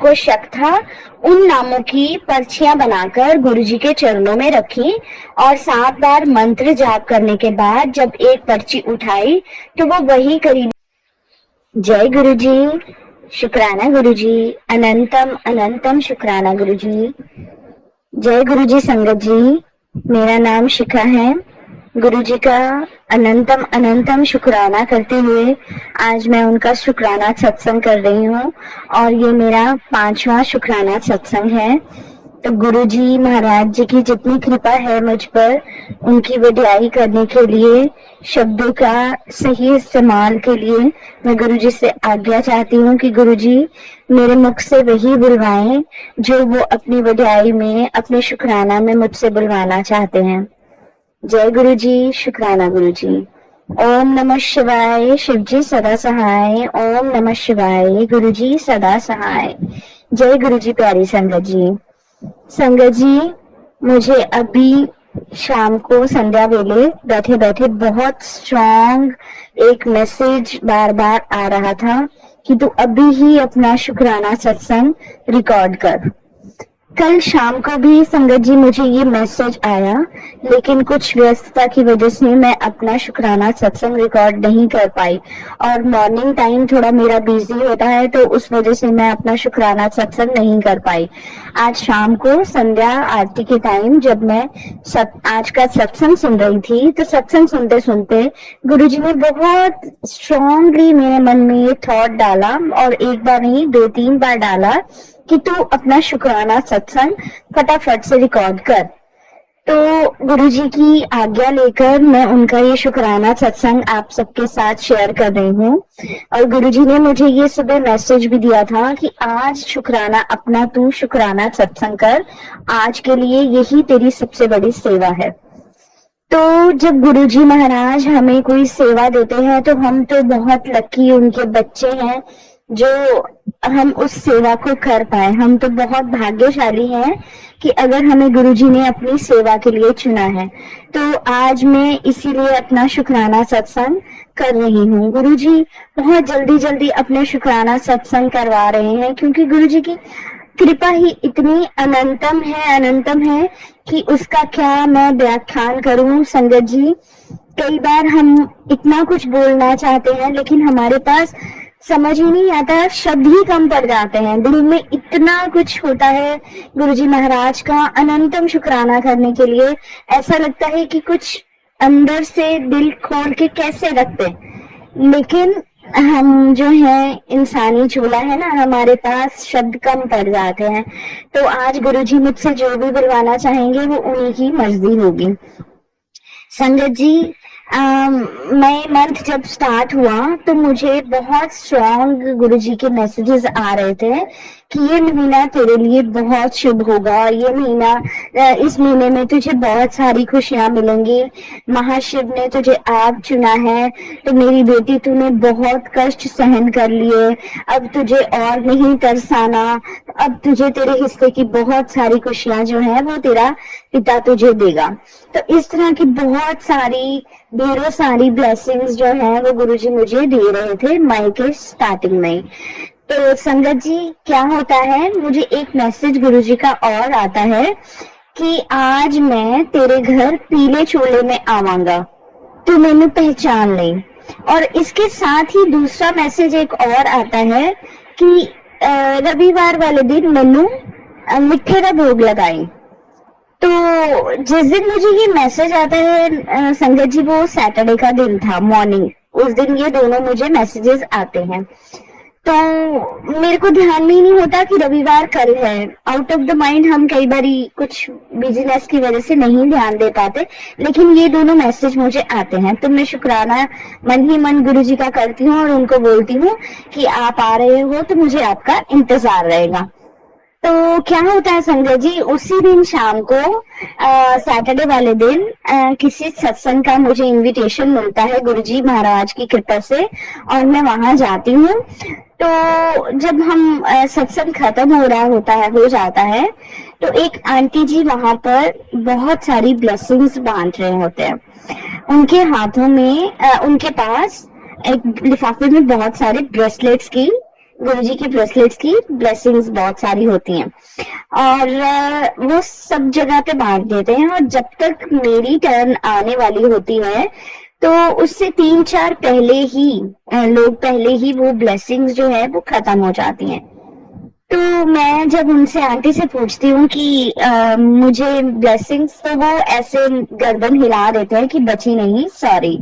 को शक था, उन नामों की पर्चियां बनाकर गुरुजी के चरणों में रखी और 7 बार मंत्र जाप करने के बाद जब एक पर्ची उठाई तो वो वही करीब। जय गुरुजी, शुक्राना गुरुजी, अनंतम अनंतम शुक्राना गुरुजी। जय गुरुजी संगत जी, मेरा नाम शिखा है। गुरुजी का अनंतम अनंतम शुक्राना करते हुए आज मैं उनका शुक्राना सत्संग कर रही हूँ और ये मेरा 5वां शुक्राना सत्संग है। तो गुरुजी महाराज जी की जितनी कृपा है मुझ पर, उनकी वडियाई करने के लिए, शब्दों का सही इस्तेमाल के लिए मैं गुरुजी से आज्ञा चाहती हूँ कि गुरुजी मेरे मुख से वही बुलवाएं जो वो अपनी वडियाई में, अपने शुक्राना में मुझसे बुलवाना चाहते हैं। जय गुरुजी, शुक्राना गुरुजी। ओम नमः शिवाय, शिवजी सदा सहाय। ओम नमः शिवाय, गुरुजी सदा सहाय। जय गुरुजी। प्यारी संगत जी, मुझे अभी शाम को संध्या वेले बैठे बैठे बहुत स्ट्रॉन्ग एक मैसेज बार बार आ रहा था कि तू अभी ही अपना शुक्राना सत्संग रिकॉर्ड कर। कल शाम को भी संगत जी मुझे ये मैसेज आया, लेकिन कुछ व्यस्तता की वजह से मैं अपना शुक्राना सत्संग रिकॉर्ड नहीं कर पाई और मॉर्निंग टाइम थोड़ा मेरा बिजी होता है तो उस वजह से मैं अपना शुक्राना सत्संग नहीं कर पाई। आज शाम को संध्या आरती के टाइम जब मैं आज का सत्संग सुन रही थी तो सत्संग सुनते सुनते गुरुजी ने बहुत स्ट्रांगली मेरे मन में ये थॉट डाला और एक बार नहीं 2-3 बार डाला कि तू अपना शुक्राना सत्संग फटाफट से रिकॉर्ड कर। तो गुरुजी की आज्ञा लेकर मैं उनका ये शुक्राना सत्संग आप सबके साथ शेयर कर रही हूँ। और गुरुजी ने मुझे ये सुबह मैसेज भी दिया था कि आज शुक्राना अपना तू शुक्राना सत्संग कर, आज के लिए यही तेरी सबसे बड़ी सेवा है। तो जब गुरुजी महाराज हमें कोई सेवा देते हैं तो हम तो बहुत लकी उनके बच्चे हैं जो हम उस सेवा को कर पाए। हम तो बहुत भाग्यशाली हैं कि अगर हमें गुरुजी ने अपनी सेवा के लिए चुना है। तो आज मैं इसीलिए अपना शुक्राना सत्संग कर रही हूँ। गुरुजी बहुत जल्दी जल्दी अपने शुक्राना सत्संग करवा रहे हैं क्योंकि गुरुजी की कृपा ही इतनी अनंतम है कि उसका क्या मैं व्याख्यान करूं। संगत जी, कई बार हम इतना कुछ बोलना चाहते हैं लेकिन हमारे पास समझ ही नहीं आता, शब्द ही कम पड़ जाते हैं। दिल में इतना कुछ होता है गुरुजी महाराज का अनंतम शुक्राना करने के लिए, ऐसा लगता है कि कुछ अंदर से दिल खोल के कैसे रखते, लेकिन हम जो है इंसानी चूल्हा है ना, हमारे पास शब्द कम पड़ जाते हैं। तो आज गुरुजी मुझसे जो भी बुलवाना चाहेंगे वो उन्हीं की मर्जी होगी। संगत जी, मैं मंथ जब स्टार्ट हुआ तो मुझे बहुत स्ट्रॉन्ग गुरुजी के मैसेजेस आ रहे थे कि ये महीना तेरे लिए बहुत शुभ होगा, ये महीना, इस महीने में तुझे बहुत सारी खुशियां मिलेंगी, महाशिव ने तुझे आप चुना है, तो मेरी बेटी तूने बहुत कष्ट सहन कर लिए, अब तुझे और नहीं तरसाना, अब तुझे तेरे हिस्से की बहुत सारी खुशियां जो है वो तेरा पिता तुझे देगा। तो इस तरह की बहुत सारी ढेरों सारी ब्लेसिंग्स जो है वो गुरुजी मुझे दे रहे थे मई के स्टार्टिंग में। तो संगत जी, क्या होता है, मुझे एक मैसेज गुरुजी का और आता है कि आज मैं तेरे घर पीले चोले में आवांगा, तू मैंने पहचान ले। और इसके साथ ही दूसरा मैसेज एक और आता है कि रविवार वाले दिन मैनू मिठे का भोग लगाई। तो जिस दिन मुझे ये मैसेज आता है संगत जी, वो सैटरडे का दिन था, मॉर्निंग, उस दिन ये दोनों मुझे मैसेजेस आते हैं। तो मेरे को ध्यान में ही नहीं होता कि रविवार कल है, आउट ऑफ द माइंड हम कई बार कुछ बिजनेस की वजह से नहीं ध्यान दे पाते, लेकिन ये दोनों मैसेज मुझे आते हैं। तो मैं शुक्राना मन ही मन गुरुजी का करती हूँ और उनको बोलती हूँ कि आप आ रहे हो तो मुझे आपका इंतजार रहेगा। तो क्या होता है संगत जी, उसी दिन शाम को सैटरडे वाले दिन किसी सत्संग का मुझे इनविटेशन मिलता है गुरुजी महाराज की कृपा से और मैं वहां जाती हूँ। तो जब हम सत्संग खत्म हो जाता है तो एक आंटी जी वहां पर बहुत सारी ब्लेसिंग्स बांट रहे होते हैं। उनके हाथों में उनके पास एक लिफाफे में बहुत सारे ब्रेसलेट्स की गुरुजी के ब्रेसलेट्स की ब्लेसिंग्स बहुत सारी होती हैं और वो सब जगह पे बांट देते हैं, और जब तक मेरी टर्न आने वाली होती है तो उससे 3-4 पहले ही लोग पहले ही वो ब्लेसिंग्स जो है वो खत्म हो जाती हैं। तो मैं जब उनसे आंटी से पूछती हूँ कि मुझे ब्लेसिंग्स, तो वो ऐसे गर्दन हिला देते हैं कि बची नहीं, सॉरी।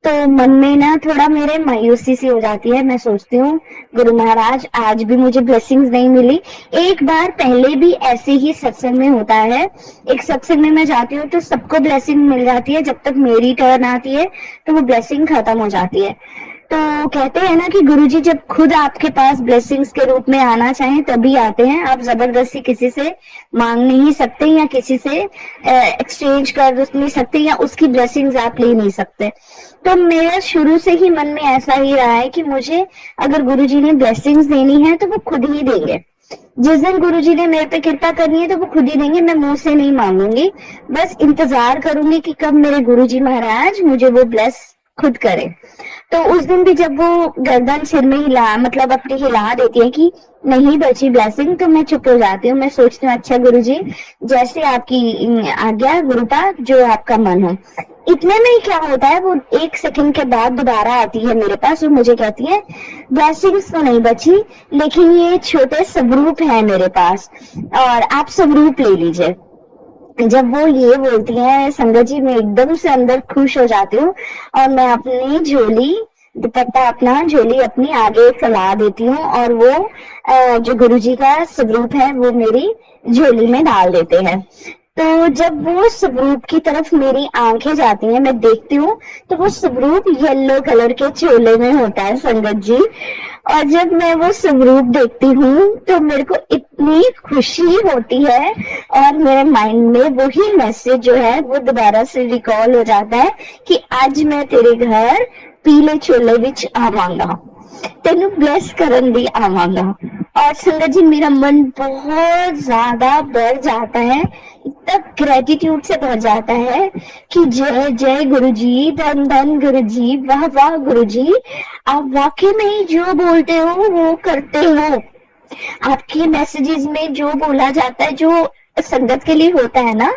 तो मन में ना थोड़ा मेरे मायूसी सी हो जाती है। मैं सोचती हूँ गुरु महाराज आज भी मुझे ब्लेसिंग्स नहीं मिली। एक बार पहले भी ऐसे ही सत्संग में होता है, एक सत्संग में मैं जाती हूँ तो सबको ब्लेसिंग मिल जाती है, जब तक मेरी टर्न आती है तो वो ब्लेसिंग खत्म हो जाती है। तो कहते हैं ना कि गुरुजी जब खुद आपके पास ब्लेसिंग्स के रूप में आना चाहें तभी आते हैं, आप जबरदस्ती किसी से मांग नहीं सकते या किसी से एक्सचेंज कर नहीं सकते या उसकी ब्लेसिंग्स आप ले नहीं सकते। तो मेरा शुरू से ही मन में ऐसा ही रहा है कि मुझे अगर गुरुजी ने ब्लेसिंग्स देनी है तो वो खुद ही देंगे। जिस दिन गुरुजी ने मेरे पे कृपा करनी है तो वो खुद ही देंगे, मैं मुंह से नहीं मांगूंगी, बस इंतजार करूंगी कि कब मेरे गुरुजी महाराज मुझे वो ब्लेस खुद करे। तो उस दिन भी जब वो गर्दन सिर में हिला मतलब अपनी हिला देती है कि नहीं बची ब्लेसिंग, तो मैं चुप हो जाती हूँ। मैं सोचती हूँ अच्छा गुरुजी जैसे आपकी आज्ञा गुरुपाद, जो आपका मन हो। इतने में ही क्या होता है, वो 1 सेकंड के बाद दोबारा आती है मेरे पास और मुझे कहती है ब्लेसिंग्स तो नहीं बची, लेकिन ये छोटे स्वरूप है मेरे पास और आप स्वरूप ले लीजिए। जब वो ये बोलती है संगत जी, मैं एकदम से अंदर खुश हो जाती हूँ और मैं अपनी झोली दुपट्टा अपना झोली अपनी आगे फैला देती हूँ और वो जो गुरुजी का स्वरूप है वो मेरी झोली में डाल देते हैं। तो जब वो स्वरूप की तरफ मेरी आंखें जाती हैं, मैं देखती हूँ तो वो स्वरूप येलो कलर के चोले में होता है संगत जी। और जब मैं वो स्वरूप देखती हूँ तो मेरे को इतनी खुशी होती है और मेरे माइंड में वही मैसेज जो है वो दोबारा से रिकॉल हो जाता है कि आज मैं तेरे घर पीले छोले विच आवांगा, तेनू ब्लेस करन दी आवांगा। और संगत जी मेरा मन बहुत ज्यादा बढ़ जाता है, इतना ग्रेटिट्यूड से भर जाता है कि जय जय गुरुजी, धन धन गुरुजी, वाह वाह गुरुजी, आप वाकई में ही जो बोलते हो वो करते हो। आपके मैसेजेस में जो बोला जाता है, जो संगत के लिए होता है ना,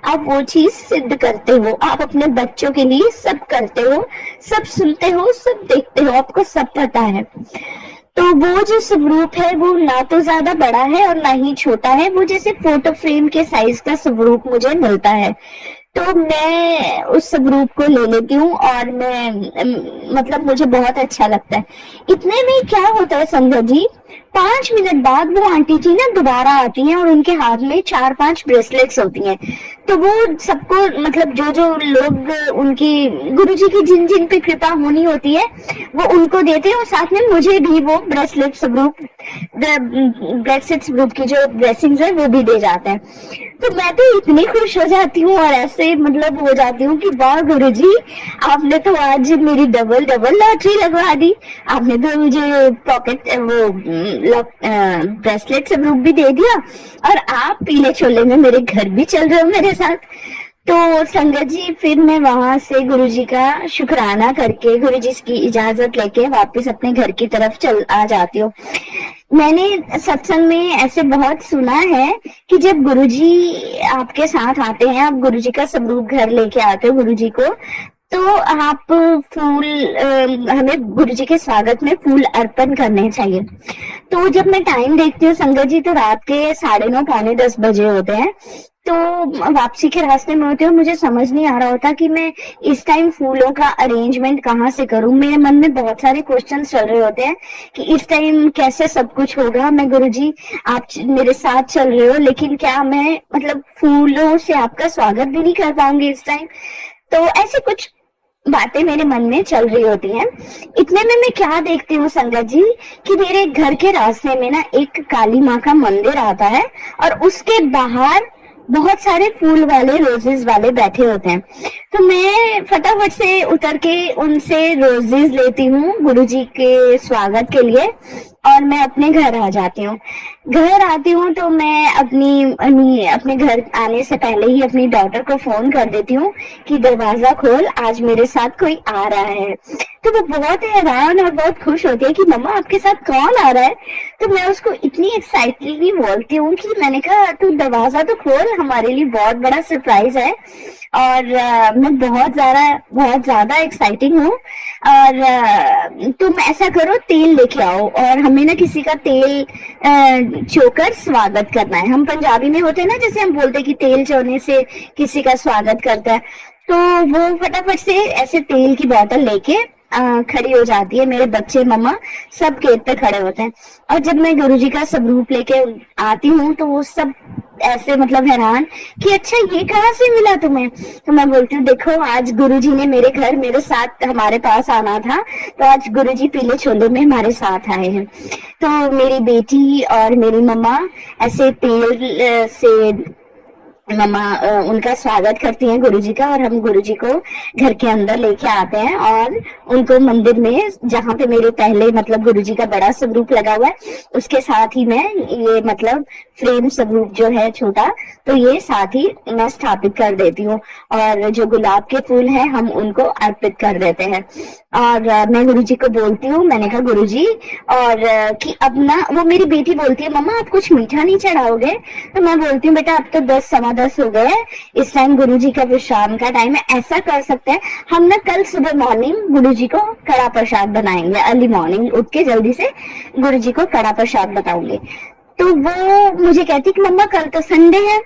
आप वो चीज सिद्ध करते हो। आप अपने बच्चों के लिए सब करते हो, सब सुनते हो, सब देखते हो, आपको सब पता है। तो वो जो स्वरूप है वो ना तो ज्यादा बड़ा है और ना ही छोटा है, वो जैसे फोटो फ्रेम के साइज का स्वरूप मुझे मिलता है। तो मैं उस स्वरूप को ले लेती हूँ और मैं मतलब मुझे बहुत अच्छा लगता है। इतने में क्या होता है संगत जी, 5 मिनट बाद वो आंटी जी ना दोबारा आती हैं और उनके हाथ में 4-5 ब्रेसलेट्स होती हैं। तो वो सबको मतलब जो जो लोग उनकी गुरुजी की जिन जिन पे कृपा होनी होती है वो उनको देते हैं और साथ में मुझे भी वो ब्रेसलेट स्वरूप की जो ब्लेसिंग्स है वो भी दे जाते हैं। तो मैं तो इतनी खुश हो जाती हूँ और ऐसे मतलब हो जाती हूँ कि वाह गुरुजी, आपने तो आज मेरी डबल लॉटरी लगवा दी। आपने तो मुझे पॉकेट वो ब्रेसलेट स्वरूप भी दे दिया और आप पीले छोले में मेरे घर भी चल रहे हो मेरे साथ। तो संगत जी फिर मैं वहां से गुरुजी का शुक्राना करके गुरुजी की इजाजत लेके वापस अपने घर की तरफ चल आ जाती हूँ। मैंने सत्संग में ऐसे बहुत सुना है कि जब गुरुजी आपके साथ आते हैं, आप गुरुजी का स्वरूप घर लेके आते हो गुरुजी को, तो आप फूल हमें गुरुजी के स्वागत में फूल अर्पण करने चाहिए। तो जब मैं टाइम देखती हूँ संगत जी तो रात के 9:30 पौने 10 बजे होते हैं। तो वापसी के रास्ते में होते हो, मुझे समझ नहीं आ रहा होता कि मैं इस टाइम फूलों का अरेंजमेंट कहाँ से करूं। मेरे मन में बहुत सारे क्वेश्चन चल रहे होते हैं कि इस टाइम कैसे सब कुछ होगा। मैं गुरुजी आप मेरे साथ चल रहे हो, लेकिन क्या मैं मतलब फूलों से आपका स्वागत भी नहीं कर पाऊंगी इस टाइम। तो ऐसे कुछ बातें मेरे मन में चल रही होती हैं। इतने में मैं क्या देखती हूँ संगत जी कि मेरे घर के रास्ते में ना एक काली माँ का मंदिर आता है और उसके बाहर बहुत सारे फूल वाले रोजेस वाले बैठे होते हैं। तो मैं फटाफट से उतर के उनसे रोजेस लेती हूँ गुरुजी के स्वागत के लिए और मैं अपने घर आ जाती हूँ। घर आती हूँ तो मैं अपने घर आने से पहले ही अपनी डॉटर को फोन कर देती हूँ कि दरवाजा खोल, आज मेरे साथ कोई आ रहा है। तो वो बहुत हैरान और बहुत खुश होती है कि मम्मा आपके साथ कौन आ रहा है। तो मैं उसको इतनी एक्साइटेडली बोलती हूँ कि मैंने कहा तू दरवाजा तो खोल, हमारे लिए बहुत बड़ा सरप्राइज है। और मैं बहुत ज्यादा एक्साइटिंग हूँ। और तुम ऐसा करो, तेल लेके आओ और हमें ना किसी का तेल चोकर स्वागत करना है। हम पंजाबी में होते हैं ना, जैसे हम बोलते हैं कि तेल चोने से किसी का स्वागत करता है। तो वो फटाफट से ऐसे तेल की बोतल लेके खड़ी हो जाती है। मेरे बच्चे, मम्मा सब गेट पे खड़े होते हैं। और जब मैं गुरुजी का स्वरूप लेके आती हूँ तो वो सब ऐसे मतलब हैरान कि अच्छा ये कहाँ से मिला तुम्हें। तो मैं बोलती हूँ देखो, आज गुरुजी ने मेरे घर मेरे साथ हमारे पास आना था, तो आज गुरुजी पीले छोले में हमारे साथ आए हैं। तो मेरी बेटी और मेरी मम्मा ऐसे तेल से मम्मा उनका स्वागत करती हैं गुरुजी का, और हम गुरुजी को घर के अंदर लेके आते हैं और उनको मंदिर में, जहाँ पे मेरे पहले मतलब गुरुजी का बड़ा स्वरूप लगा हुआ है, उसके साथ ही मैं ये मतलब फ्रेम स्वरूप जो है छोटा, तो ये साथ ही मैं स्थापित कर देती हूँ। और जो गुलाब के फूल हैं हम उनको अर्पित कर देते हैं। और मैं गुरुजी को बोलती हूँ, मैंने कहा गुरुजी, और कि अब ना, वो मेरी बेटी बोलती है मम्मा आप कुछ मीठा नहीं चढ़ाओगे। तो मैं बोलती हूँ बेटा अब तो 10 सवा 10 हो गए, इस टाइम गुरुजी का विश्राम का टाइम है। ऐसा कर सकते हैं हम ना, कल सुबह मॉर्निंग गुरुजी को कड़ा प्रसाद बनाएंगे, अर्ली मॉर्निंग उठ के जल्दी से गुरुजी को कड़ा प्रसाद बताऊंगे। तो वो मुझे कहती कि मम्मा कल तो संडे है।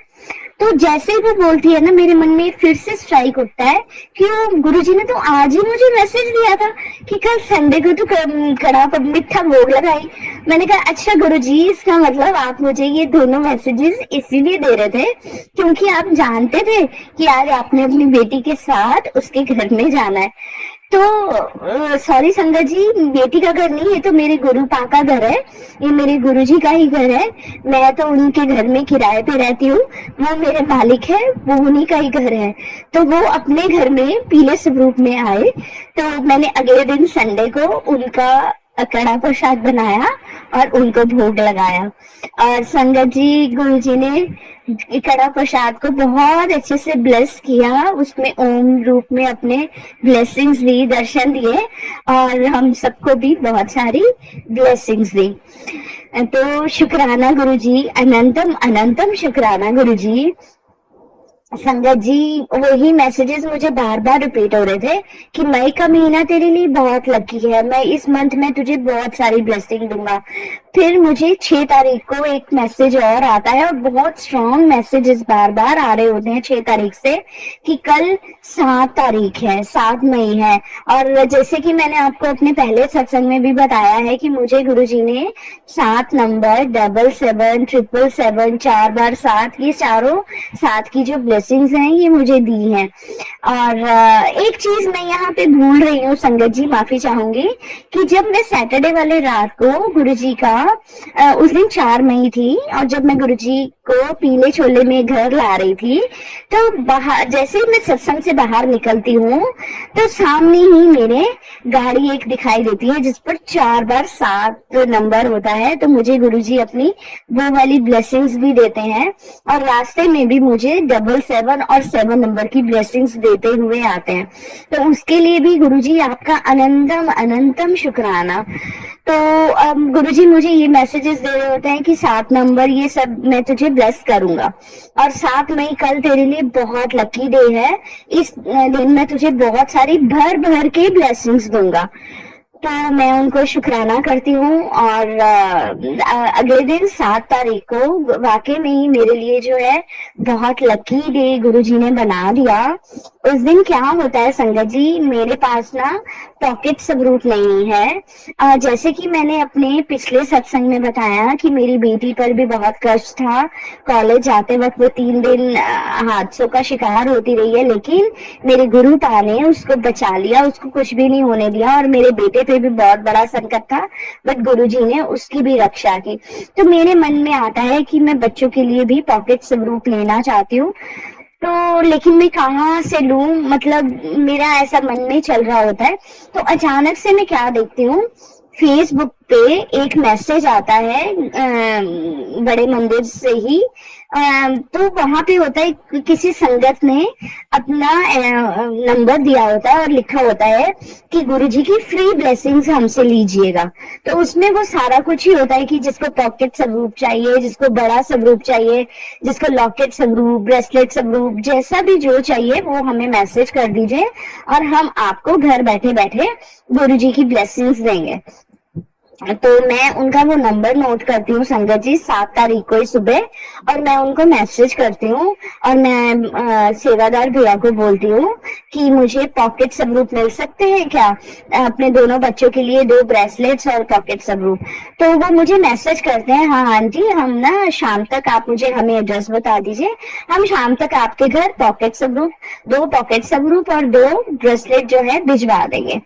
तो जैसे ही वो बोलती है ना, मेरे मन में फिर से स्ट्राइक उठता है कि गुरुजी ने तो आज ही मुझे मैसेज दिया था कि कल संडे को तो कड़ा मीठा भोग लगाई। मैंने कहा अच्छा गुरुजी, इसका मतलब आप मुझे ये दोनों मैसेजेस इसीलिए दे रहे थे क्योंकि आप जानते थे कि आज आपने अपनी बेटी के साथ उसके घर में जाना है। तो सॉरी संगत जी, बेटी का घर नहीं है, तो मेरे गुरु पा का घर है, ये मेरे गुरुजी का ही घर है। मैं तो उनके घर में किराए पे रहती हूँ, वो मेरे मालिक है, वो उन्हीं का ही घर है। तो वो अपने घर में पीले स्वरूप में आए, तो मैंने अगले दिन संडे को उनका कड़ा प्रसाद बनाया और उनको भोग लगाया। और संगत जी, गुरुजी ने कड़ा प्रसाद को बहुत अच्छे से ब्लेस किया, उसमें ओम रूप में अपने ब्लेसिंग्स दी, दर्शन दिए, और हम सबको भी बहुत सारी ब्लेसिंग्स दी। तो शुक्राना गुरुजी, अनंतम अनंतम शुक्राना गुरुजी। संगत जी, वही मैसेजेस मुझे बार बार रिपीट हो रहे थे कि मई का महीना तेरे लिए बहुत लकी है, मैं इस मंथ में तुझे बहुत सारी ब्लेसिंग दूंगा। फिर मुझे 6 तारीख को एक मैसेज और आता है, और बहुत स्ट्रॉन्ग मैसेजेस बार बार आ रहे होते हैं 6 तारीख से कि कल 7 तारीख है, 7 मई है। और जैसे कि मैंने आपको अपने पहले सत्संग में भी बताया है कि मुझे गुरुजी ने 7 नंबर, 77, 777, 4 बार 7, ये चारों 7 की जो ब्लेसिंग्स हैं ये मुझे दी हैं। और एक चीज मैं यहाँ पे भूल रही हूँ संगत जी, माफी चाहूंगी कि जब मैं सैटरडे वाले रात को गुरुजी का उस दिन 4 मई थी, और जब मैं गुरुजी को पीले छोले में घर ला रही थी, तो बाहर जैसे ही मैं सत्संग से बाहर निकलती हूँ तो सामने ही मेरे गाड़ी एक दिखाई देती है जिस पर 4 बार 7 नंबर होता है। तो मुझे गुरुजी अपनी वो वाली ब्लेसिंग्स भी देते हैं, और रास्ते में भी मुझे 77 और 7 नंबर की ब्लेसिंग्स देते हुए आते हैं। तो उसके लिए भी गुरुजी आपका अनंतम अनंतम शुक्राना। तो गुरुजी मुझे ये मैसेजेस दे रहे होते हैं कि 7 नंबर ये सब मैं तुझे ब्लेस करूंगा, और 7 मई कल तेरे लिए बहुत लकी डे है, इस दिन मैं तुझे बहुत सारी भर भर के ब्लेसिंग्स दूंगा। तो मैं उनको शुक्राना करती हूँ। और अगले दिन 7 तारीख को वाकई में ही मेरे लिए जो है बहुत लकी डे गुरुजी ने बना दिया। उस दिन क्या होता है संगत जी, मेरे पास ना पॉकेट स्वरूप नहीं है। जैसे कि मैंने अपने पिछले सत्संग में बताया कि मेरी बेटी पर भी बहुत कष्ट था, कॉलेज जाते वक्त वो 3 दिन हादसों का शिकार होती रही है, लेकिन मेरे गुरु पा ने उसको बचा लिया, उसको कुछ भी नहीं होने दिया। और मेरे बेटे पे भी बहुत बड़ा संकट था, बट गुरुजी ने उसकी भी रक्षा की। तो मेरे मन में आता है कि मैं बच्चों के लिए भी पॉकेट स्वरूप लेना चाहती हूँ, तो लेकिन मैं कहाँ से लूं, मतलब मेरा ऐसा मन में चल रहा होता है। तो अचानक से मैं क्या देखती हूँ फेसबुक पे एक मैसेज आता है बड़े मंदिर से ही, तो वहां पे होता है किसी संगत ने अपना नंबर दिया होता है और लिखा होता है कि गुरुजी की फ्री ब्लेसिंग्स हमसे लीजिएगा। तो उसमें वो सारा कुछ ही होता है कि जिसको पॉकेट स्वरूप चाहिए, जिसको बड़ा स्वरूप चाहिए, जिसको लॉकेट स्वरूप, ब्रेसलेट स्वरूप, जैसा भी जो चाहिए वो हमें मैसेज कर दीजिए और हम आपको घर बैठे बैठे गुरुजी की ब्लेसिंग्स देंगे। तो मैं उनका वो नंबर नोट करती हूँ संगत जी 7 तारीख को ही सुबह, और मैं उनको मैसेज करती हूँ और मैं सेवादार भैया को बोलती हूँ कि मुझे पॉकेट स्वरूप मिल सकते हैं क्या, अपने दोनों बच्चों के लिए 2 ब्रेसलेट्स और पॉकेट स्वरूप। तो वो मुझे मैसेज करते हैं, हाँ आंटी हम ना शाम तक, आप मुझे हमें एड्रेस बता दीजिए, हम शाम तक आपके घर पॉकेट स्वरूप, 2 पॉकेट स्वरूप और 2 ब्रेसलेट जो है भिजवा देंगे।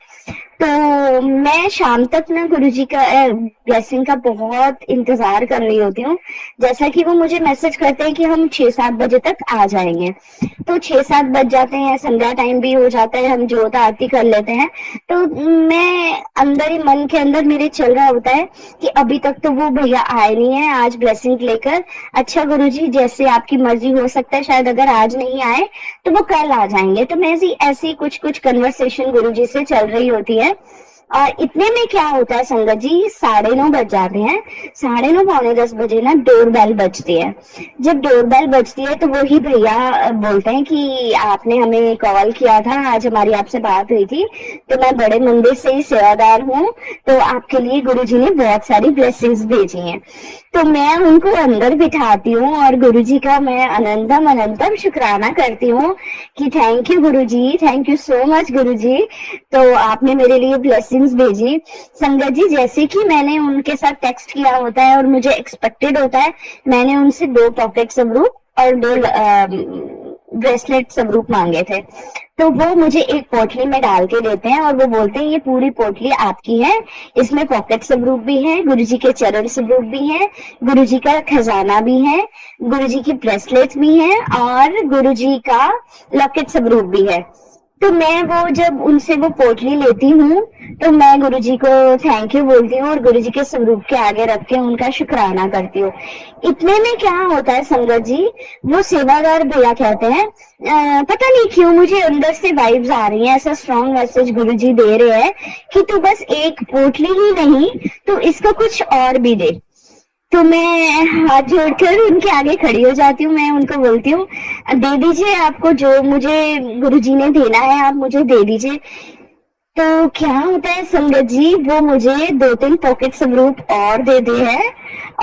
तो मैं शाम तक ना गुरुजी का ब्लेसिंग का बहुत इंतजार कर रही होती हूँ। जैसा कि वो मुझे मैसेज करते हैं कि हम 6-7 बजे तक आ जाएंगे, तो 6-7 बज जाते हैं, संध्या टाइम भी हो जाता है, हम जोत आरती कर लेते हैं। तो मैं अंदर ही मन के अंदर मेरे चल रहा होता है कि अभी तक तो वो भैया आए नहीं है आज ब्लेसिंग लेकर। अच्छा गुरुजी जैसे आपकी मर्जी, हो सकता है शायद अगर आज नहीं आए तो वो कल आ जाएंगे। तो मैं ऐसी कुछ कुछ कन्वर्सेशन गुरुजी से चल रही होती है। और इतने में क्या होता है संगत जी, 9:30 बज जाते हैं, 9:30 पौने 10 बजे ना डोर बेल बजती है। जब डोर बेल बजती है तो वही भैया बोलते हैं कि आपने हमें कॉल किया था, आज हमारी आपसे बात हुई थी, तो मैं बड़े मंदिर से ही सेवादार हूँ, तो आपके लिए गुरुजी ने बहुत सारी ब्लेसिंग्स भेजी हैं। तो मैं उनको अंदर बिठाती हूँ और गुरुजी का मैं अनंतम अनंतम शुक्राना करती हूँ कि thank you Guruji, thank you so much Guruji, तो आपने मेरे लिए ब्लेसिंग्स भेजी। संगत जी जैसे कि मैंने उनके साथ टेक्स्ट किया होता है और मुझे एक्सपेक्टेड होता है, मैंने उनसे 2 पॉकेट स्वरूप और 2 ब्रेसलेट स्वरूप मांगे थे। तो वो मुझे एक पोटली में डाल के देते हैं और वो बोलते हैं ये पूरी पोटली आपकी है, इसमें पॉकेट स्वरूप भी है, गुरुजी के चरण स्वरूप भी है, गुरुजी का खजाना भी है, गुरुजी की ब्रेसलेट भी है और गुरुजी का लॉकेट स्वरूप भी है। तो मैं वो जब उनसे वो पोटली लेती हूँ तो मैं गुरुजी को थैंक यू बोलती हूँ और गुरुजी के स्वरूप के आगे रख के उनका शुक्राना करती हूँ। इतने में क्या होता है संगत जी, वो सेवादार भैया कहते हैं पता नहीं क्यों मुझे अंदर से वाइब्स आ रही हैं, ऐसा स्ट्रॉन्ग मैसेज गुरुजी दे रहे हैं कि तू बस एक पोटली ही नहीं, तू इसको कुछ और भी दे। तो मैं हाथ जोड़कर उनके आगे खड़ी हो जाती हूँ, मैं उनको बोलती हूँ दे दीजिए, आपको जो मुझे गुरुजी ने देना है आप मुझे दे दीजिए। तो क्या होता है संगत जी, वो मुझे 2-3 पॉकेट स्वरूप और देते हैं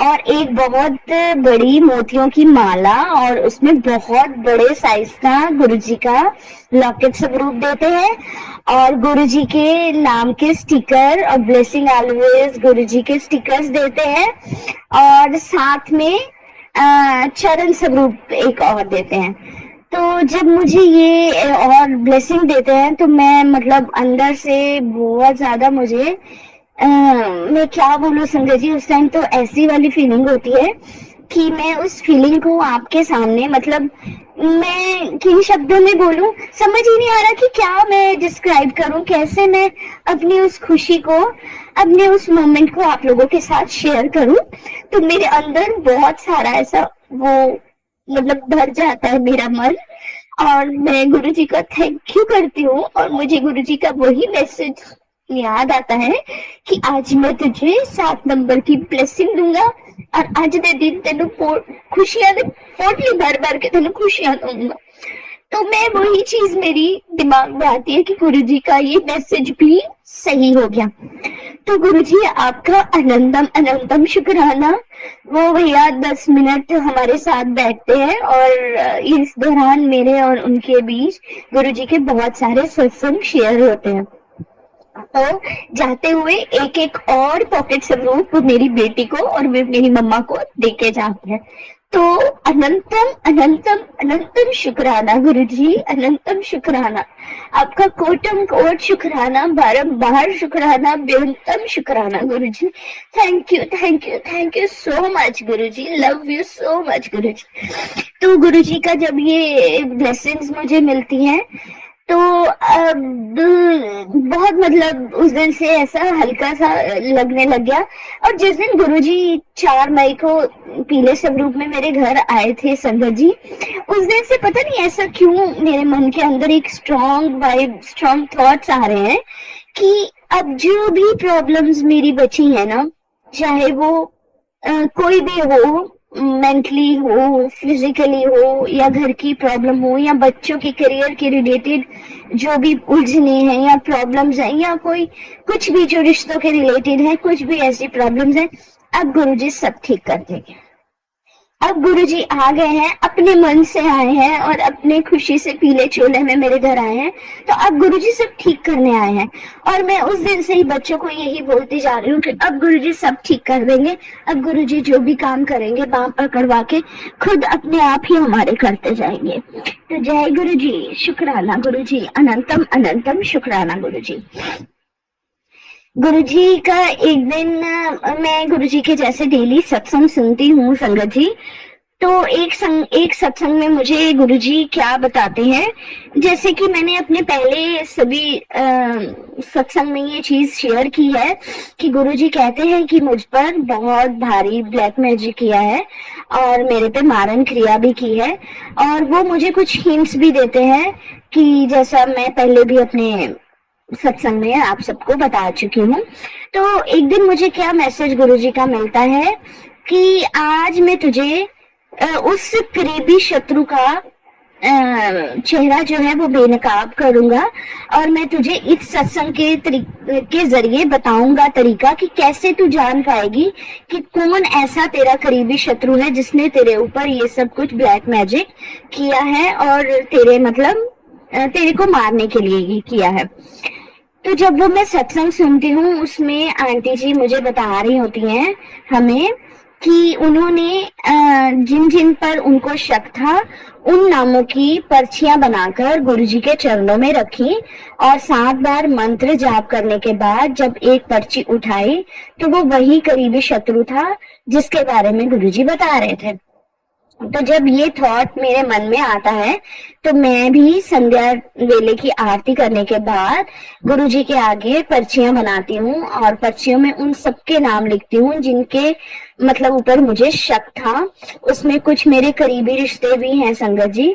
और एक बहुत बड़ी मोतियों की माला और उसमें बहुत बड़े साइज का गुरुजी का लॉकेट स्वरूप देते हैं और गुरुजी के नाम के स्टिकर और ब्लेसिंग ऑलवेज गुरुजी के स्टिकर्स देते हैं और साथ में चरण स्वरूप एक और देते हैं। तो जब मुझे ये और ब्लेसिंग देते हैं तो मैं मतलब अंदर से बहुत ज्यादा मुझे मैं क्या बोलूं संजय जी, उस टाइम तो ऐसी वाली फीलिंग होती है कि मैं उस फीलिंग को आपके सामने मतलब मैं किन शब्दों में बोलूं, समझ ही नहीं आ रहा कि क्या मैं डिस्क्राइब करूं, कैसे मैं अपनी उस खुशी को, अपने उस मोमेंट को आप लोगों के साथ शेयर करूं। तो मेरे अंदर बहुत सारा ऐसा वो मतलब भर जाता है मेरा मन और मैं गुरुजी का थैंक यू करती हूँ और मुझे गुरुजी का वही मैसेज याद आता है कि आज मैं तुझे 7 नंबर की ब्लेसिंग दूंगा और आज दे दिन तेन खुशियां पोटली भर भर के तेन खुशियां दूंगा। तो मैं वही चीज मेरी दिमाग में आती है कि गुरुजी का ये मैसेज भी सही हो गया। तो गुरुजी आपका अनंतम अनंतम शुक्राना। वो भैया 10 मिनट हमारे साथ बैठते हैं और इस दौरान मेरे और उनके बीच गुरुजी के बहुत सारे सत्संग शेयर होते हैं। तो जाते हुए एक एक और पॉकेट स्वरूप मेरी बेटी को और मेरी मम्मा को देके जाते हैं। तो अनंतम अनंतम अनंतम शुक्राना गुरुजी, अनंतम शुक्राना, आपका कोटम कोट शुक्राना, बारंबार शुक्राना, बेअंतम शुक्राना गुरुजी। Thank you thank you thank you so much Guruji, love you so much Guruji. तो गुरुजी का जब ये ब्लेसिंग्स मुझे मिलती हैं तो तो अब बहुत मतलब उस दिन से ऐसा हल्का सा लगने लग गया। और जिस दिन गुरुजी 4 मई को पीले स्वरूप में मेरे घर आए थे संगत जी, उस दिन से पता नहीं ऐसा क्यों मेरे मन के अंदर एक स्ट्रॉन्ग वाइब, स्ट्रॉन्ग थॉट्स आ रहे हैं कि अब जो भी प्रॉब्लम्स मेरी बची है ना, चाहे वो कोई भी हो, मेंटली हो, फिजिकली हो, या घर की प्रॉब्लम हो, या बच्चों के करियर के रिलेटेड जो भी उलझने हैं या प्रॉब्लम्स हैं, या कोई कुछ भी जो रिश्तों के रिलेटेड है, कुछ भी ऐसी प्रॉब्लम्स हैं, अब गुरुजी सब ठीक कर देंगे। अब गुरुजी आ गए हैं, अपने मन से आए हैं और अपने खुशी से पीले चोले में मेरे घर आए हैं। तो अब गुरुजी सब ठीक करने आए हैं। और मैं उस दिन से ही बच्चों को यही बोलती जा रही हूँ कि अब गुरुजी सब ठीक कर देंगे। अब गुरुजी जो भी काम करेंगे बांह पकड़वा के खुद अपने आप ही हमारे करते जाएंगे। तो जय गुरुजी, शुक्राना गुरुजी, अनंतम अनंतम शुक्राना गुरुजी। गुरुजी का एक दिन मैं गुरुजी के जैसे डेली सत्संग सुनती हूँ संगत जी। तो एक सत्संग में मुझे गुरुजी क्या बताते हैं, जैसे कि मैंने अपने पहले सभी सत्संग में ये चीज शेयर की है कि गुरुजी कहते हैं कि मुझ पर बहुत भारी ब्लैक मैजिक किया है और मेरे पे मारन क्रिया भी की है। और वो मुझे कुछ हिंट्स भी देते हैं कि जैसा मैं पहले भी अपने सत्संग में आप सबको बता चुकी हूँ। तो एक दिन मुझे क्या मैसेज गुरुजी का मिलता है कि आज मैं तुझे उस करीबी शत्रु का चेहरा जो है वो बेनकाब करूंगा और मैं तुझे इस सत्संग के जरिए बताऊंगा तरीका कि कैसे तू जान पाएगी कि कौन ऐसा तेरा करीबी शत्रु है जिसने तेरे ऊपर ये सब कुछ ब्लैक मैजिक किया है और तेरे मतलब तेरे को मारने के लिए ही किया है। तो जब वो मैं सत्संग सुनती हूँ उसमें आंटी जी मुझे बता रही होती हैं हमें कि उन्होंने जिन जिन पर उनको शक था उन नामों की पर्चियां बनाकर गुरुजी के चरणों में रखी और 7 बार मंत्र जाप करने के बाद जब एक पर्ची उठाई तो वो वही करीबी शत्रु था जिसके बारे में गुरुजी बता रहे थे। तो जब ये थॉट मेरे मन में आता है तो मैं भी संध्या वेले की आरती करने के बाद गुरुजी के आगे पर्चियां बनाती हूँ और पर्चियों में उन सबके नाम लिखती हूँ जिनके मतलब ऊपर मुझे शक था। उसमें कुछ मेरे करीबी रिश्ते भी हैं संगत जी।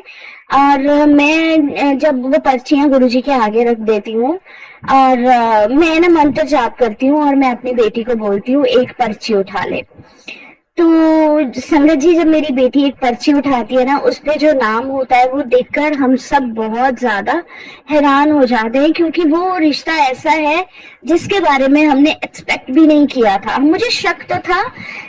और मैं जब वो पर्चियां गुरुजी के आगे रख देती हूँ और मैं ना मंत्र जाप करती हूँ और मैं अपनी बेटी को बोलती हूँ एक पर्ची उठा ले। तो संगत जी जब मेरी बेटी एक पर्ची उठाती है ना उस पे जो नाम होता है वो देखकर हम सब बहुत ज्यादा हैरान हो जाते हैं क्योंकि वो रिश्ता ऐसा है जिसके बारे में हमने एक्सपेक्ट भी नहीं किया था। मुझे शक तो था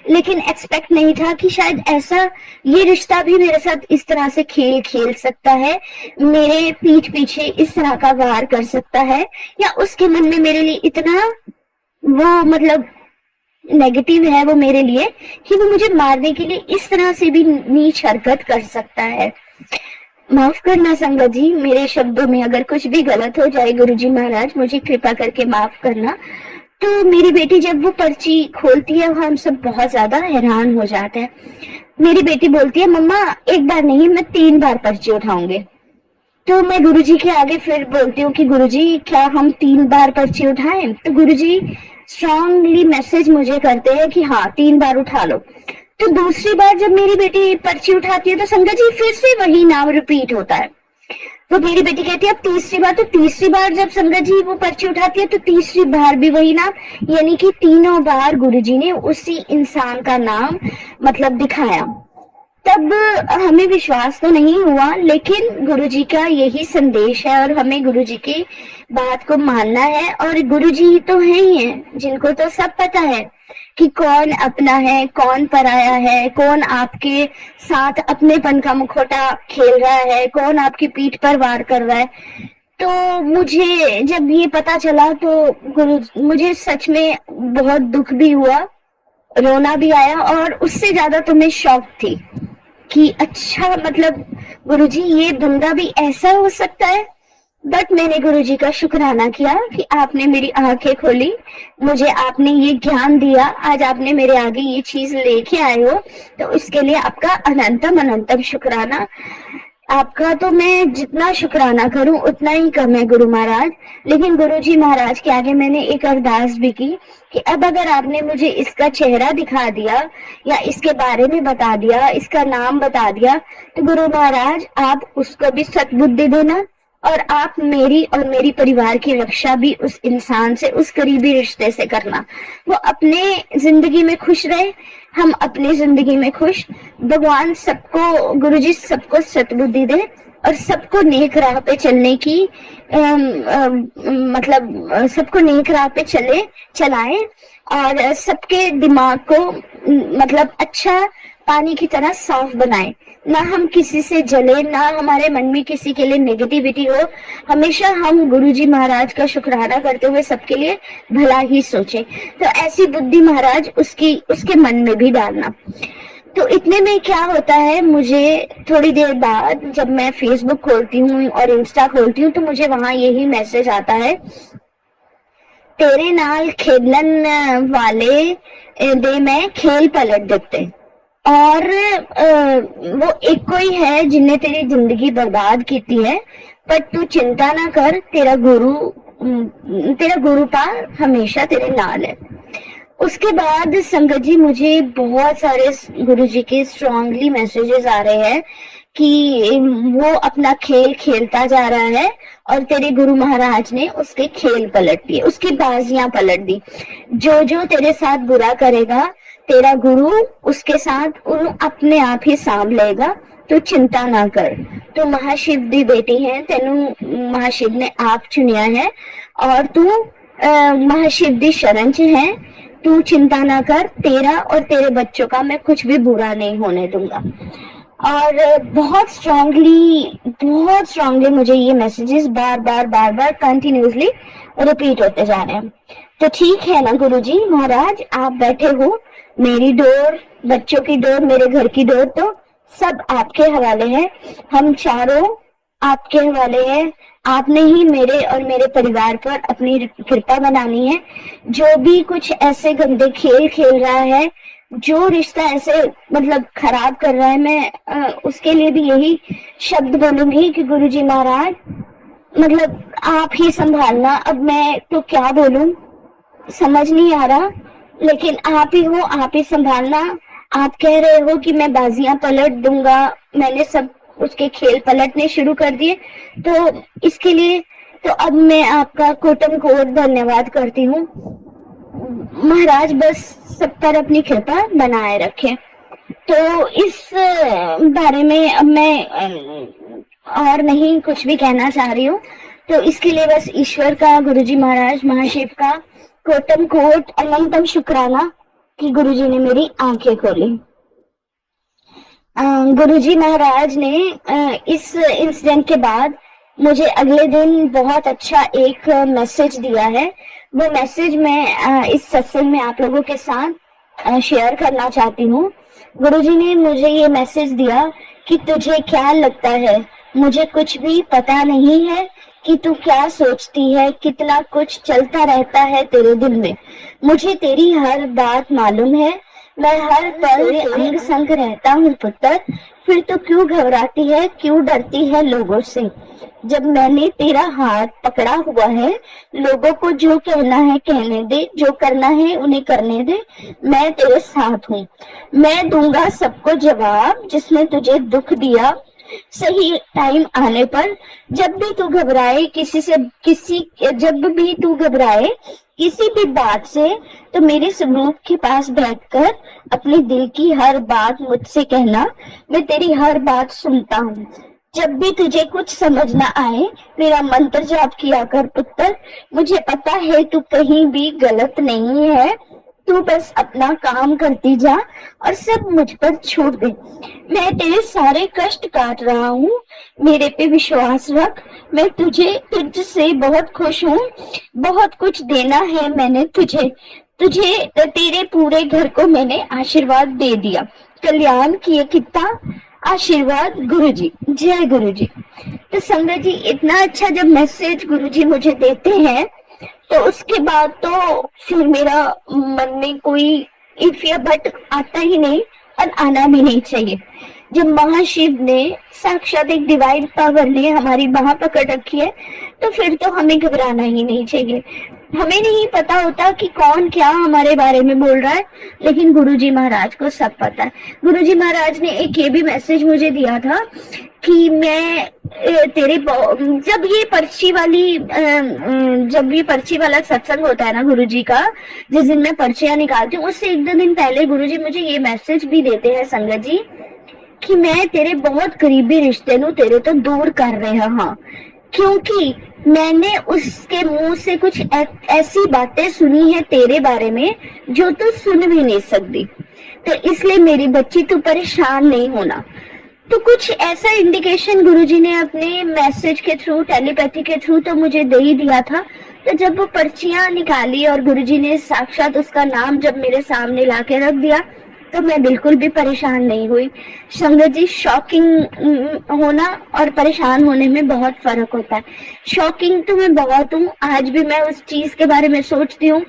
लेकिन एक्सपेक्ट नहीं था कि शायद ऐसा ये रिश्ता भी मेरे साथ इस तरह से खेल खेल सकता है, मेरे पीठ पीछे इस तरह का वार कर सकता है या उसके मन में मेरे लिए इतना वो मतलब नेगेटिव है वो मेरे लिए कि वो मुझे मारने के लिए इस तरह से भी नीच हरकत कर सकता है। माफ करना संगत जी, मेरे शब्दों में अगर कुछ भी गलत हो जाए गुरुजी महाराज मुझे कृपा करके माफ करना। तो मेरी बेटी जब वो पर्ची खोलती है हम सब बहुत ज्यादा हैरान हो जाते हैं। मेरी बेटी बोलती है मम्मा एक बार नहीं मैं 3 बार पर्ची उठाऊंगी। तो मैं गुरुजी के आगे फिर बोलती हूँ कि गुरुजी क्या हम 3 बार पर्ची उठाएं? तो गुरुजी स्ट्रांगली मैसेज मुझे करते हैं कि हाँ 3 बार उठा लो। तो दूसरी बार जब मेरी बेटी पर्ची उठाती है तो संगत जी फिर से वही नाम रिपीट होता है। तो मेरी बेटी कहती है अब तीसरी बार, तो तीसरी बार जब संगत जी वो पर्ची उठाती है तो तीसरी बार भी वही नाम, यानी कि तीनों बार गुरुजी ने उसी इंसान का नाम मतलब दिखाया। तब हमें विश्वास तो नहीं हुआ लेकिन गुरुजी का यही संदेश है और हमें गुरुजी की बात को मानना है। और गुरुजी ही तो है ही हैं जिनको तो सब पता है कि कौन अपना है कौन पराया है, कौन आपके साथ अपनेपन का मुखौटा खेल रहा है, कौन आपकी पीठ पर वार कर रहा है। तो मुझे जब ये पता चला तो मुझे सच में बहुत दुख भी हुआ, रोना भी आया और उससे ज्यादा तो मैं शॉक थी कि अच्छा मतलब गुरुजी ये बंदा भी ऐसा हो सकता है। बट मैंने गुरुजी का शुक्राना किया कि आपने मेरी आंखें खोली, मुझे आपने ये ज्ञान दिया, आज आपने मेरे आगे ये चीज लेके आए हो तो इसके लिए आपका अनंतम अनंतम शुक्राना। आपका तो मैं जितना शुक्राना करूं उतना ही कम है गुरु महाराज। लेकिन गुरु जी महाराज के आगे मैंने एक अरदास भी की कि अब अगर आपने मुझे इसका चेहरा दिखा दिया या इसके बारे में बता दिया, इसका नाम बता दिया, तो गुरु महाराज आप उसको भी सद्बुद्धि देना और आप मेरी और मेरी परिवार की रक्षा भी उस इंसान से, उस करीबी रिश्ते से करना। वो अपने जिंदगी में खुश रहे, हम अपनी जिंदगी में खुश। भगवान सबको, गुरुजी सबको सद्बुद्धि दे और सबको नेक राह पे चलने की मतलब सबको नेक राह पे चलाए और सबके दिमाग को मतलब अच्छा पानी की तरह साफ बनाए। ना हम किसी से जले, ना हमारे मन में किसी के लिए नेगेटिविटी हो। हमेशा हम गुरुजी महाराज का शुक्राना करते हुए सबके लिए भला ही सोचें। तो ऐसी बुद्धि महाराज उसके मन में भी डालना। तो इतने में क्या होता है, मुझे थोड़ी देर बाद जब मैं फेसबुक खोलती हूँ और इंस्टा खोलती हूँ तो मुझे वहां यही मैसेज आता है, तेरे नाल खेलन वाले दे मैं खेल पलट देते। और वो एक कोई है जिन्हें तेरी जिंदगी बर्बाद की है, पर तू चिंता ना कर, तेरा गुरु पार हमेशा तेरे नाल है। उसके बाद संगत जी मुझे बहुत सारे गुरु जी के स्ट्रांगली मैसेजेस आ रहे हैं कि वो अपना खेल खेलता जा रहा है और तेरे गुरु महाराज ने उसके खेल पलट दिए, उसकी बाजियां पलट दी। जो जो तेरे साथ बुरा करेगा तेरा गुरु उसके साथ अपने आप ही सांभ लेगा, तो चिंता ना कर। तू महाशिव दी बेटी है, तेनू महाशिव ने आप चुनिया है और तू महाशिव दी शरण च है। तू चिंता ना कर, तेरा और तेरे बच्चों का मैं कुछ भी बुरा नहीं होने दूंगा। और बहुत स्ट्रांगली मुझे ये मैसेजेस बार बार कंटिन्यूसली रिपीट होते जा रहे हैं। तो ठीक है ना गुरुजी महाराज, आप बैठे हो, मेरी डोर, बच्चों की डोर, मेरे घर की डोर तो सब आपके हवाले है। हम चारों आपके हवाले है। आपने ही मेरे और मेरे परिवार पर अपनी कृपा बनानी है। जो भी कुछ ऐसे गंदे खेल खेल रहा है, जो रिश्ता ऐसे मतलब खराब कर रहा है, मैं उसके लिए भी यही शब्द बोलूंगी कि गुरुजी महाराज मतलब आप ही संभालना। अब मैं तो क्या बोलूं, समझ नहीं आ रहा, लेकिन आप ही हो, आप ही संभालना। आप कह रहे हो कि मैं बाजियां पलट दूंगा, मैंने सब उसके खेल पलटने शुरू कर दिए, तो इसके लिए तो अब मैं आपका कोटन कोट धन्यवाद करती हूँ। महाराज बस सब पर अपनी कृपा बनाए रखें। तो इस बारे में अब मैं और नहीं कुछ भी कहना चाह रही हूँ। तो इसके लिए बस ईश्वर का, गुरुजी महाराज, महाशिव का कोटम कोट अनंतम शुक्राना कि गुरुजी ने मेरी आंखें खोली। गुरुजी महाराज ने इस इंसिडेंट के बाद मुझे अगले दिन बहुत अच्छा एक मैसेज दिया है। वो मैसेज मैं इस सत्संग में आप लोगों के साथ शेयर करना चाहती हूँ। गुरुजी ने मुझे ये मैसेज दिया कि तुझे क्या लगता है, मुझे कुछ भी पता नहीं है कि तू क्या सोचती है, कितना कुछ चलता रहता है तेरे दिल में। मुझे तेरी हर बात मालूम है, मैं हर पल अंग संग रहता हूँ पुत्र। फिर तो क्यों घबराती है, क्यों डरती है लोगों से? जब मैंने तेरा हाथ पकड़ा हुआ है, लोगों को जो कहना है कहने दे, जो करना है उन्हें करने दे। मैं तेरे साथ हूँ, मैं दूंगा सबको जवाब जिसने तुझे दुख दिया। सही टाइम आने पर जब भी तू घबराए किसी भी बात से, तो मेरे स्वरूप के पास बैठकर अपने दिल की हर बात मुझसे कहना। मैं तेरी हर बात सुनता हूँ। जब भी तुझे कुछ समझ ना आए, मेरा मंत्र जाप किया कर पुत्र। मुझे पता है तू कहीं भी गलत नहीं है, तू बस अपना काम करती जा और सब मुझ पर छोड़ दे। मैं तेरे सारे कष्ट काट रहा हूँ, मेरे पे विश्वास रख। मैं तुझसे बहुत खुश हूँ, बहुत कुछ देना है मैंने तुझे। तेरे पूरे घर को मैंने आशीर्वाद दे दिया। कल्याण किए कितना आशीर्वाद गुरुजी, जय गुरुजी। तो संगत जी, इतना अच्छा जब मैसेज गुरुजी मुझे देते हैं तो उसके बाद तो फिर मेरा मन में कोई इफ या बट आता ही नहीं और आना भी नहीं चाहिए। जब महाशिव ने साक्षात एक डिवाइन पावर ने हमारी बाह पकड़ रखी है, तो फिर तो हमें घबराना ही नहीं चाहिए। हमें नहीं पता होता कि कौन क्या हमारे बारे में बोल रहा है, लेकिन गुरुजी महाराज को सब पता है। गुरुजी महाराज ने एक ये भी मैसेज मुझे दिया था कि मैं तेरे जब ये पर्ची वाला सत्संग होता है ना गुरुजी का, जिस दिन मैं पर्चियां निकालती हूँ, उससे एक दो दिन पहले गुरुजी मुझे ये मैसेज भी देते हैं संगत जी कि मैं तेरे बहुत करीबी रिश्ते नु तेरे तो दूर कर रहा हाँ, क्योंकि मैंने उसके मुंह से कुछ ऐसी बातें सुनी है तेरे बारे में जो तू सुन भी नहीं सकती, तो इसलिए मेरी बच्ची तू परेशान नहीं होना। तो कुछ ऐसा इंडिकेशन गुरुजी ने अपने मैसेज के थ्रू, टेलीपैथी के थ्रू तो मुझे दे ही दिया था। तो जब वो पर्चियां निकाली और गुरुजी ने साक्षात उसका नाम जब मेरे सामने लाके रख दिया, तो मैं बिल्कुल भी परेशान नहीं हुई। संगत जी, शॉकिंग होना और परेशान होने में बहुत फर्क होता है। शॉकिंग तो मैं बहुत हूँ, आज भी मैं उस चीज के बारे में सोचती हूँ,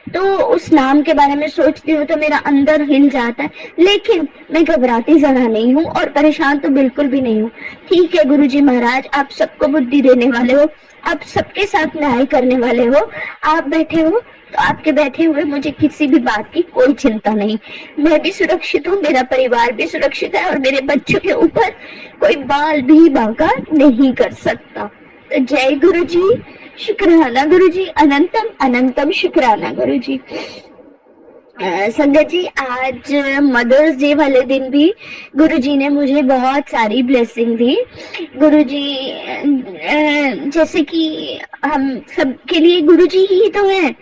तो उस नाम के बारे में सोचती हूँ तो मेरा अंदर हिल जाता है, लेकिन मैं घबराती जरा नहीं हूँ और परेशान तो बिल्कुल भी नहीं हूँ। ठीक है गुरुजी महाराज, आप सबको बुद्धि देने वाले हो, आप सबके साथ न्याय करने वाले हो, आप बैठे हो तो आपके बैठे हुए मुझे किसी भी बात की कोई चिंता नहीं। मैं भी सुरक्षित हूँ, मेरा परिवार भी सुरक्षित है और मेरे बच्चों के ऊपर कोई बाल भी बांका नहीं कर सकता। तो जय गुरुजी, शुक्राना गुरुजी, अनंतम अनंतम शुक्राना गुरुजी। संगत जी, आज मदर्स डे वाले दिन भी गुरुजी ने मुझे बहुत सारी ब्लेसिंग दी। गुरुजी जैसे कि हम सबके लिए गुरुजी ही तो है।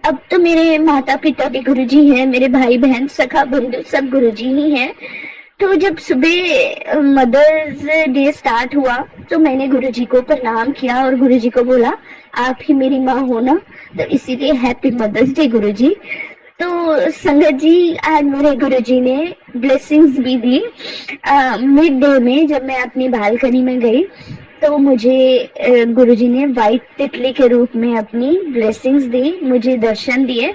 अब तो मेरे माता पिता भी गुरुजी हैं, मेरे भाई बहन सखा बंधु सब गुरुजी ही हैं। तो जब सुबह मदर्स डे स्टार्ट हुआ तो मैंने गुरुजी को प्रणाम किया और गुरुजी को बोला आप ही मेरी माँ हो ना, तो इसीलिए हैप्पी मदर्स डे गुरुजी। तो संगत जी, आज मेरे गुरुजी ने ब्लेसिंग्स भी दी। मिड डे में जब मैं अपनी बालकनी में गई तो मुझे गुरुजी ने व्हाइट तितली के रूप में अपनी ब्लेसिंग्स दी, मुझे दर्शन दिए।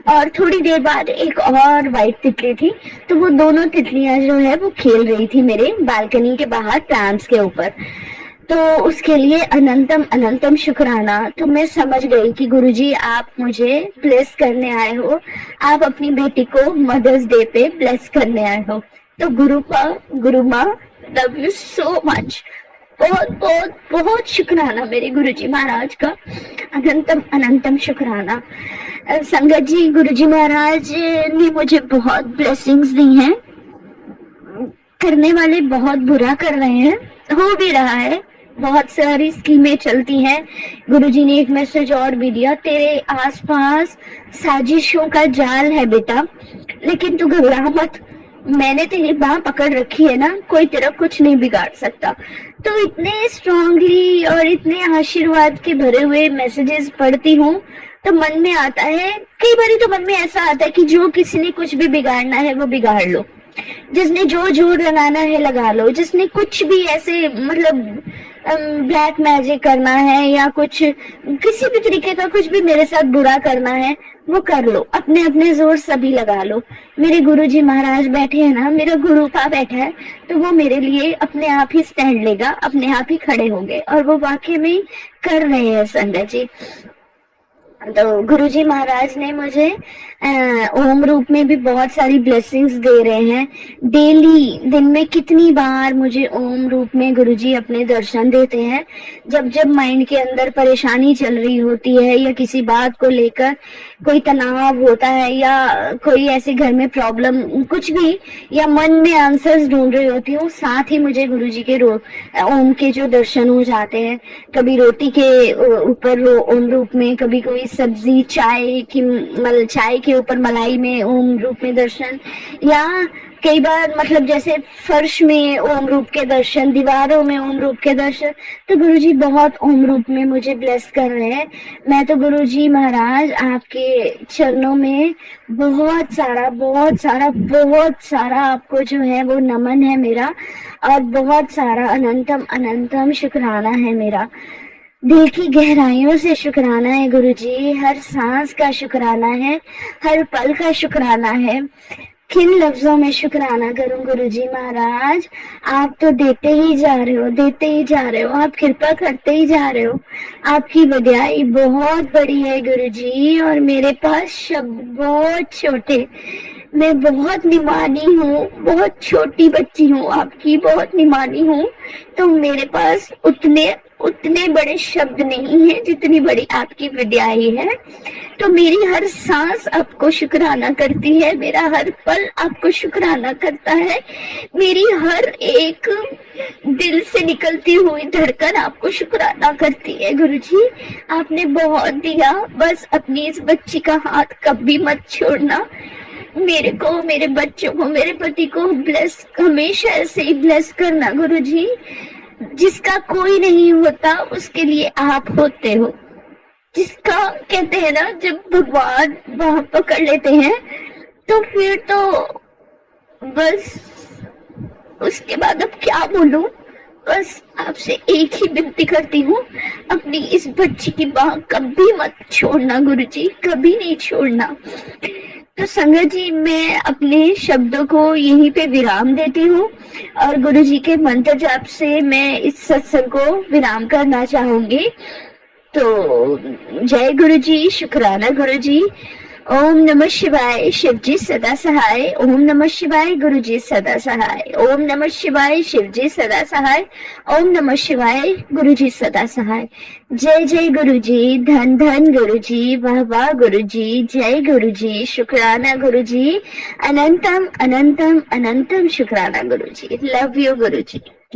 और थोड़ी देर बाद एक और व्हाइट तितली थी, तो वो दोनों तितलियां जो है वो खेल रही थी मेरे बालकनी के बाहर प्लांट्स के ऊपर। तो उसके लिए अनंतम अनंतम शुक्राना। तो मैं समझ गई कि गुरुजी आप मुझे ब्लेस करने आए हो, आप अपनी बेटी को मदर्स डे पे ब्लेस करने आए हो। तो गुरु माँ, लव यू सो मच। बहुत बहुत बहुत शुक्राना मेरे गुरुजी महाराज का, अनंतम अनंतम शुक्राना। संगत जी, गुरुजी महाराज ने मुझे बहुत ब्लेसिंग्स दी हैं। करने वाले बहुत बुरा कर रहे हैं, हो भी रहा है, बहुत सारी स्कीमें चलती हैं। गुरुजी ने एक मैसेज और भी दिया, तेरे आसपास साजिशों का जाल है बेटा, लेकिन तू घबरा मत, मैंने तेरी बाह पकड़ रखी है ना, कोई तेरा कुछ नहीं बिगाड़ सकता। तो इतने स्ट्रांगली और इतने आशीर्वाद के भरे हुए मैसेजेस पढ़ती हूँ तो मन में आता है, कई बार तो मन में ऐसा आता है कि जो किसी ने कुछ भी बिगाड़ना है वो बिगाड़ लो, जिसने जो जोर लगाना है लगा लो, जिसने कुछ भी ऐसे मतलब ब्लैक मैजिक करना है या कुछ किसी भी तरीके का कुछ भी मेरे साथ बुरा करना है वो कर लो, अपने अपने जोर सभी लगा लो। मेरे गुरुजी महाराज बैठे हैं ना, मेरा गुरुपा बैठा है, तो वो मेरे लिए अपने आप ही स्टैंड लेगा, अपने आप ही खड़े होंगे, और वो वाकई में कर रहे हैं संगत जी। तो गुरुजी महाराज ने मुझे ओम रूप में भी बहुत सारी ब्लेसिंग्स दे रहे हैं। डेली दिन में कितनी बार मुझे ओम रूप में गुरुजी अपने दर्शन देते हैं। जब जब माइंड के अंदर परेशानी चल रही होती है या किसी बात को लेकर कोई तनाव होता है या कोई ऐसे घर में प्रॉब्लम कुछ भी, या मन में आंसर्स ढूंढ रही होती हूँ, साथ ही मुझे गुरुजी के ओम के जो दर्शन हो जाते हैं। कभी रोटी के ऊपर ओम रूप में, कभी कोई सब्जी, चाय के ऊपर मलाई में ओम रूप में दर्शन, या कई बार मतलब जैसे फर्श में ओम रूप के दर्शन, दीवारों में ओम रूप के दर्शन। तो गुरुजी बहुत ओम रूप में मुझे ब्लेस कर रहे हैं। मैं तो गुरुजी महाराज आपके चरणों में बहुत सारा आपको जो है वो नमन है मेरा, और बहुत सारा अनंतम अनंतम शुक्राना है मेरा। दिल की गहराइयों से शुक्राना है गुरुजी, हर सांस का शुक्राना है, हर पल का शुक्राना है। किन लफ्जों में शुक्राना करूं गुरुजी महाराज। आप तो देते ही जा रहे हो, देते ही जा रहे हो, आप कृपा करते ही जा रहे हो। आपकी बड़ाई बहुत बड़ी है गुरुजी, और मेरे पास शब्द बहुत छोटे। मैं बहुत निमानी हूँ, बहुत छोटी बच्ची हूँ, आपकी बहुत निमानी हूँ। तो मेरे पास उतने बड़े शब्द नहीं है जितनी बड़ी आपकी विद्याई है। तो मेरी हर सांस आपको शुक्राना करती है, मेरा हर पल आपको शुक्राना करता है, मेरी हर एक दिल से निकलती हुई धड़कन आपको शुक्राना करती है गुरुजी। आपने बहुत दिया, बस अपनी इस बच्ची का हाथ कभी मत छोड़ना। मेरे को, मेरे बच्चों को, मेरे पति को ब्लेस, हमेशा ऐसे ही ब्लेस करना गुरुजी। जिसका कोई नहीं होता उसके लिए आप होते हो। जिसका कहते हैं ना, जब भगवान बाह पकड़ लेते हैं तो फिर तो बस उसके बाद अब क्या बोलूं। बस आपसे एक ही विनती करती हूँ, अपनी इस बच्ची की बाह कभी मत छोड़ना गुरुजी, कभी नहीं छोड़ना। तो संगत जी, मैं अपने शब्दों को यहीं पे विराम देती हूँ और गुरुजी के मंत्र जाप से मैं इस सत्संग को विराम करना चाहूंगी। तो जय गुरुजी, शुक्राना गुरुजी। ओम नमः शिवाय, शिवजी सदा सहाय। ओम नमः शिवाय, गुरुजी सदा सहाय। ओम नमः शिवाय, शिवजी सदा सहाय। ओम नमः शिवाय, गुरुजी सदा सहाय। जय जय गुरुजी, धन धन गुरुजी, वाह वाह गुरुजी, जय गुरुजी, शुक्राना गुरुजी, अनंतम अनंतम अनंतम शुक्राना गुरुजी। Love you Guruji.